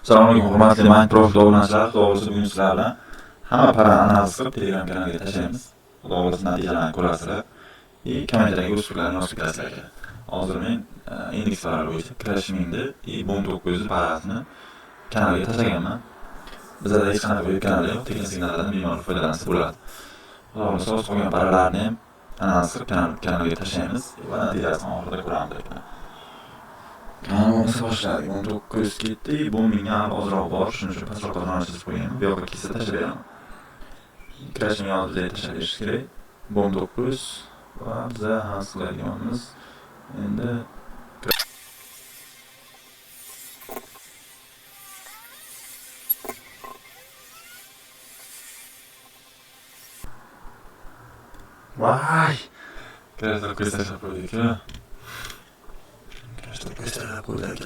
Assalomu alaykum hurmatli Minecraft obunachilar. To'g'risi bugun sizlar bilan hamma parani analiz qilib Telegram kanaliga tashlaymiz. Xudo xohlasa natijalarni ko'rasizlar. Kommentariyga o'z fikrlaringizni yozib ketasizlar ekan. Hozir men indekslar bo'yicha Crashmingni Bomb 900 parasini kanalga tashlaganman. Bizda hech qanaqa web kanal yo'q, tekin signallardan bemalol foydalansa bo'ladi. Xudo xohlasa o'z qolgan paralarni ham analiz qilib kanalga tashlaymiz va natijasini oxirida ko'ramiz ekan. Kanalimiz boshladik. 1900 ketdi. Bu menga ozroq bor. Shuning uchun pastroq qozonishni chizib qo'yganman. Bu yoqqa kelsa tashlab beraman. Crashing oldida tashlash kerak. Bomb 900 va biz hasillaydiganimiz endi Vay! Crashing qo'ysa tashlab qo'ydik. Crashing qo'ysa tashlab qo'ydik.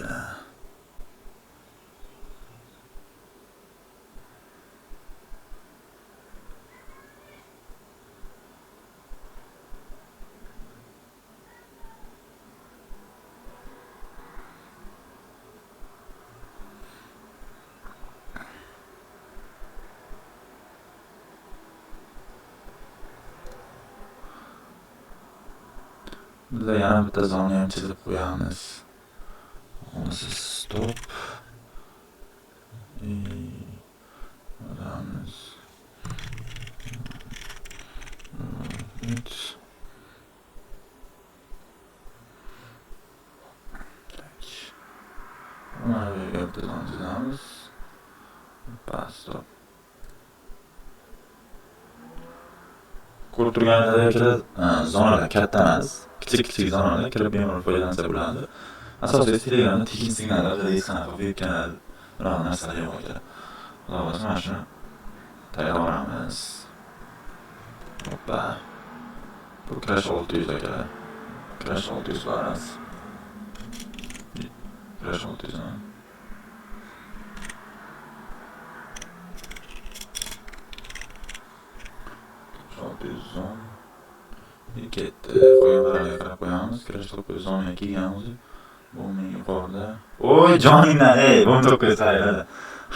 Bizda yana bitta zonni ham chizib qo'yamiz. Onisi stop. Olamiz. Mana bu yerga bitta zonni chizamiz. Stop. Ko'rib turganingizdek, zonalar katta emas. Kichik zonalar kirib bemalol foydalansa bo'ladi. Asosiy Telegramda tekin signallar va hech qanaqa web kanal bunaqa narsalar yo'q ekan. Xudo xohlasa mana shuni tayyorlaymiz. Hoppa. Bu Crash 600 aka. Crash 600 baramiz. Crash 600. 610 ketdi. Qo'yganlarga qarab qo'yamiz. Crash 910 kelgan o'zi. Bu men yuqorida. Voy joningdan, Bomb 900 tayyorladi.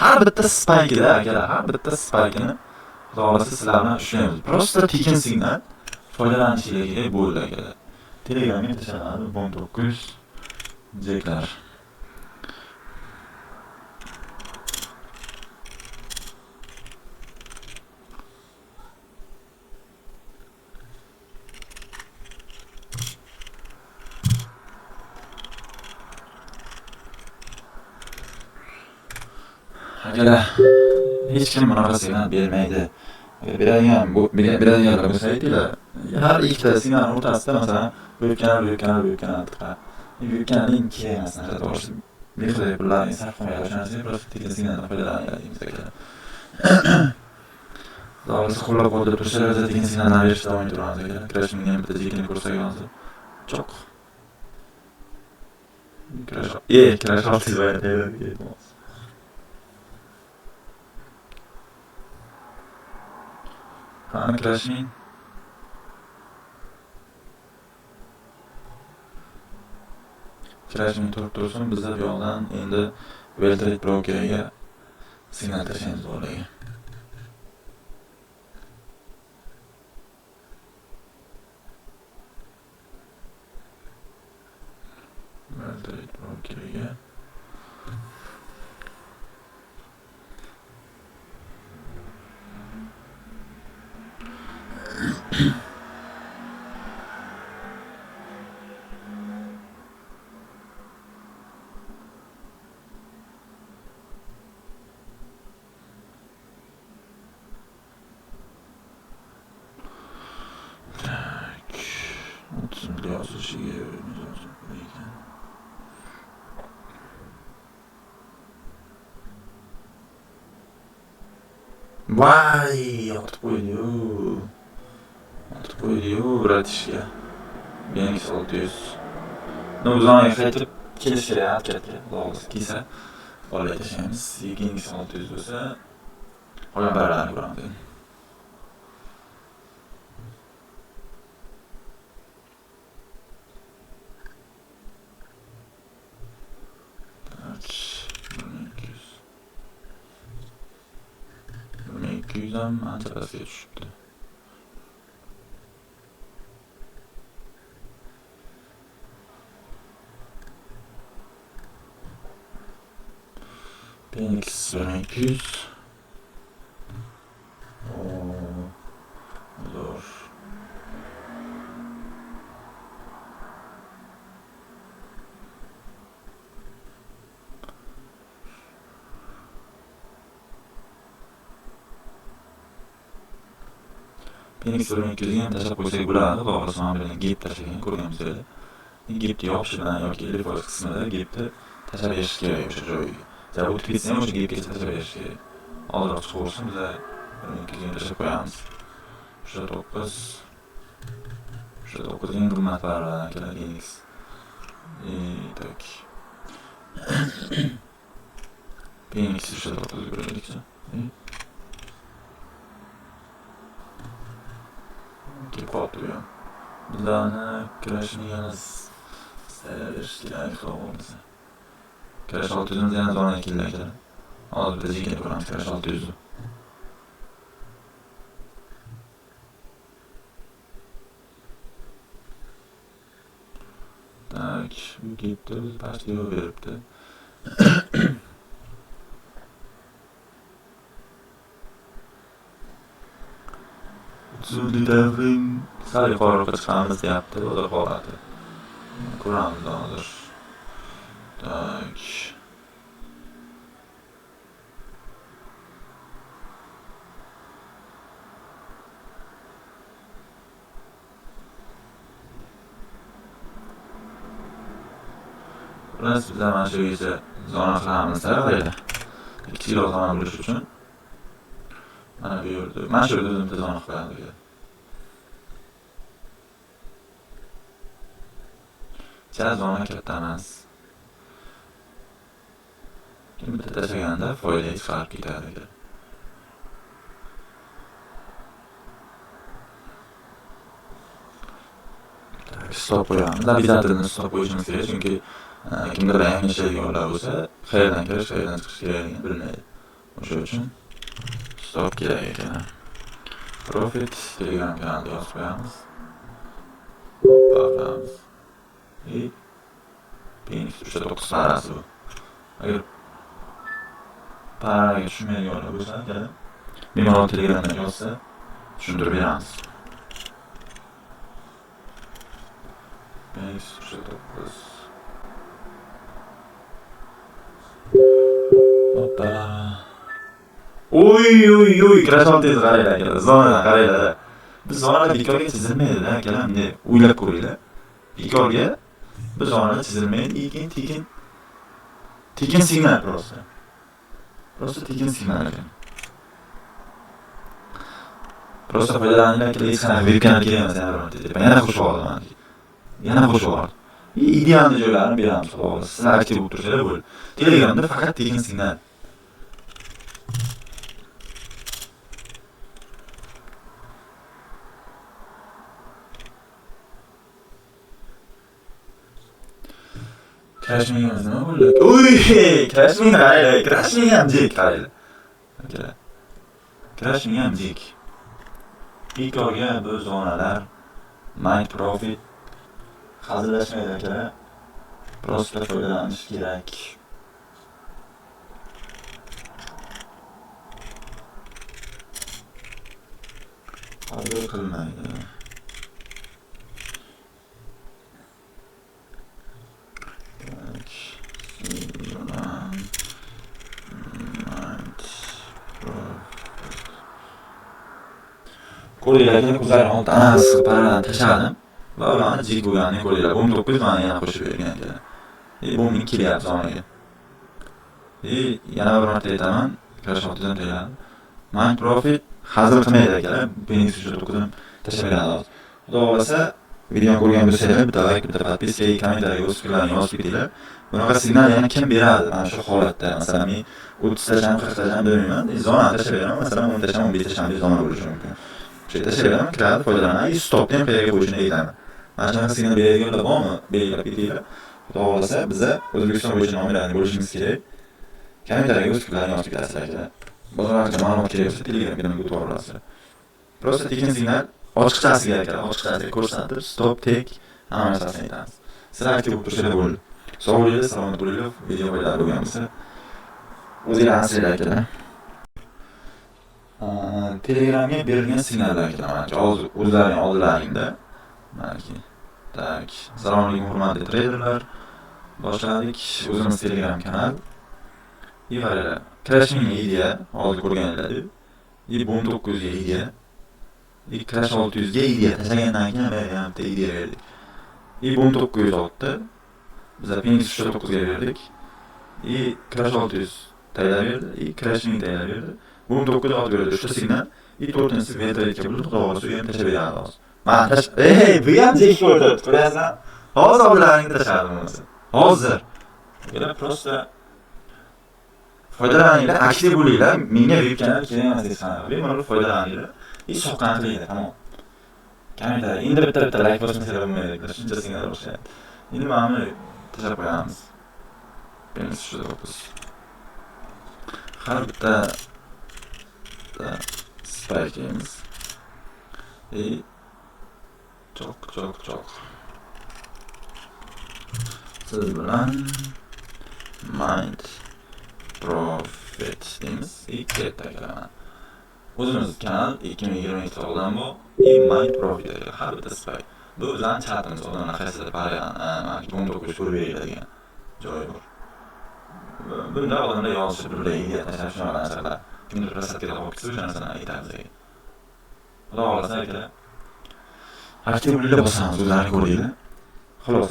Har bitta spike'da akalar, har bitta spike'ni xudo xolasa sizlar bilan ushlaymiz. Prosta tekin signal foydalanishiga bo'ldi akalar. Telegramga tashlanadi Bomb 900 jeklar. Akalar, hech kim bunaqa signal bermaydi. Beradiganlar bo'lsa aytinglar. Har ikkita signal o'rtasida masalan web kanal tiqar. Web kanalning kerak emas narsa to'g'risi. Behuda pullarni sarf qilmaydi. O'shanisi prosta tekin signaldan foydalanadigan akalar. Davomli qo'llab-quvvatlab turishlar, tekin signallar berishda davom ettiramiz akalar. Crashing ham bitta jekini ko'rsatgansiz. Choq. Crash 600 bayrataydi. Qani Crashing. Crashing tursin, biz bu yoqdan endi Weltrade Brokerga signal tashlaymiz o'rniga. Weltrade Brokerga Vay, yotib qo'ydi-yu, bratishka. Yangi 600. O'zimga qaytib kelish kerak, katta. Xudo kelsa, olib tashlaymiz. Yangi 600 bo'lsa, qolgan baralarni ko'ramiz. yuzam ancha pastga tushibdi. Phoenix 1200. Zo'r. Phoenix 1200 ham tashlab qo'ysak bo'ladi. To'g'risi men bilan gap tashlagan ko'rganimizda. Gapni yopish bilan yoki elif qismida gapni tashlab berish kerak o'sha joyga. Javob o'tib ketsa ham o'sha gapga tashlab berish kerak. Hozirroq chiqib olsin, biz 1200 ga tashlab qo'yamiz. O'sha 9 eng qimmat parvardan kelar Phoenix. Tak. Phoenix o'sha 9 ga beraylikchi. Qolibdi bu ham. Bizlarni kurashni yana saylash kerak bo'lmasa. Kurash 600 yana zo'rg'a keladi. Hozir biz yigit ko'ramiz kurash 600. Tak, bu gapni biz pastga beribdi. Sudi davring sal yuqoriga chiqamiz deyapti, o'zi holati. Ko'ramiz hozir. Tak. Biz mana shu yerga zona qilamiz qaraydi. 2 kilo zona bo'lish uchun mana bu yerda, mana shu yerda o'zimizda zona qo'yamiz. Zona katta emas. Bitta tashlaganda foyda chiqarib ketadi. Stop qo'yamiz. Обязательно stop qo'yishimiz kerak, chunki kimdir yangi ishga yo'llar bo'lsa, qayerdan kirish, qayerdan chiqish kerakligini bilmaydi. O'sha uchun stop kerak ekan. Profit Telegram kanaliga yozib qo'yamiz. Baqamiz. Phoenix 9 parasi bu. Agar paraga tushmaydiganlar bo'lsa, bemalol Telegramdan yozsa, tushuntirib beramiz. Phoenix 9. Hoppa. Oy, krasotez qaraylar akalar, zonadan qaraylar. Biz zonalar bekorga chizilmaydi-da akalar, bunday o'ylab ko'ringlar. Bekorga bir zonalar chizilmaydi, tekin signal просто. Просто tekin signal ekan. Просто foydalaninglar kerak, hech qanaqa webkamera kerak emas, yana qo'shib olaman. Yana qo'shib oldim. Idealni joylarini beramiz, xolos. Sizlar aktiv bo'lib tursanglar bo'ldi. Telegramda faqat tekin signal. Crashmingimiz nima bo'ldi? Crashming qaraylar, crashming ham jek qaraylar. Akalar. Crashming ham jek. Bekorga bu zonalar mind profit hazillashmaydi akalar. Prosta foydalanish kerak. Hazil qilmaydi. Ko'raylarga kuzlar olti anasi paradan tashladim va ularni jig bo'lganini ko'raylar. 19 mana yana qo'shib bergan ekan. Bu men kelyapti zonaga. Yana bir marta aytaman, kirish oltidan tegadi. Mind profit hazil qilmaydi akalar. Phoenix 9 dan tashlab beradi. Xudo xolasa videoni ko'rgan bo'lsanglar, bitta like, bitta podpiska, kommentariyaga o'z fikrlaringizni yozib ketinglar. Bunaqa signal yana kim beradi mana shu holatda? Masalan, men 30 tasham, 40 tasham bilmayman. Zona tashlab beraman, masalan 10 tasham, 15 tasham zona bo'lishi mumkin. Shu yerda tashlab kiradi, foydalanadi. Stopni ham qayerga qo'yishni aytaman. Mana shunaqa signal beradiganlar bormi? Belgilab ketinglar. Xudo xolasa biza O'zbekiston bo'yicha nominatsiya bo'lishimiz kerak. Kommentariyaga o'z fikrlaringizni yozib ketasizlar. boshqacha ma'lumot kerak bo'lsa Telegramga nima o'tib olasiz. Просто tekin signal ochiqchasiga kerak, ochiqchasiga ko'rsatib, stop, tek, hamma narsasini aytamiz. Sizlar aktiv bo'lib turishlar bo'ldi. Sog' bo'linglar, salomat bo'linglar. Video bo'ylab bo'lgan bo'lsa o'zinglar asinglar kerak. Telegramga berilgan signallar kerak. Hozir o'zlaring oldilaringda. Balki. Tak. Assalomu alaykum hurmatli treyderlar. Boshladik. O'zimiz Telegram kanal. Ivarlar. Crashing idea hozir ko'rganinglar. 19 ga idea. Crash 600 ga idea tashlagandan keyin bitta idea berdik. 1900 oldi. Biz Phoenix 9 ga berdik. Crash 600 tayyor berdi. Crashing tayyor berdi. 19 olib berdi. Shu signal. 4-inchi metrga bo'lib to'g'ri suyam tashlab beramiz. Mana bu ham jek ko'rdi. Ko'rasizlar? Hozir oldlaringga tashladim o'zi. Hozir. Bular prosta foydalaninglar, aktiv bo'linglar. Menga VPNlar kerak emas deysanlar. Bemalol foydalaninglar. Hech soqqan qilinglar, tamom. Kamida endi bitta like bosmasanglar bo'lmaydi. Shuncha signal o'xshaydi. Endi mana tashlab qo'yamiz. Benim şurada dokuz. Har bitta spike'imiz. Çok. Siz bilan mind profit deymiz. Ketdi. O'zimiz kanal 2022 yildan bu mind profit har bitta spike. Bu bizning chatimiz odamlar qaysidir baragan, mana 19 ko'rib beradigan joyi bor. Bunda odamlar yozishib birga idea tashlab shunaqa narsalar. Kimdir rasadga olib ketsa o'sha narsani aytadi. Xudo xolasa aka. Aktiv bo'lib bosamiz, o'zlaringiz ko'ringlar. Xolos,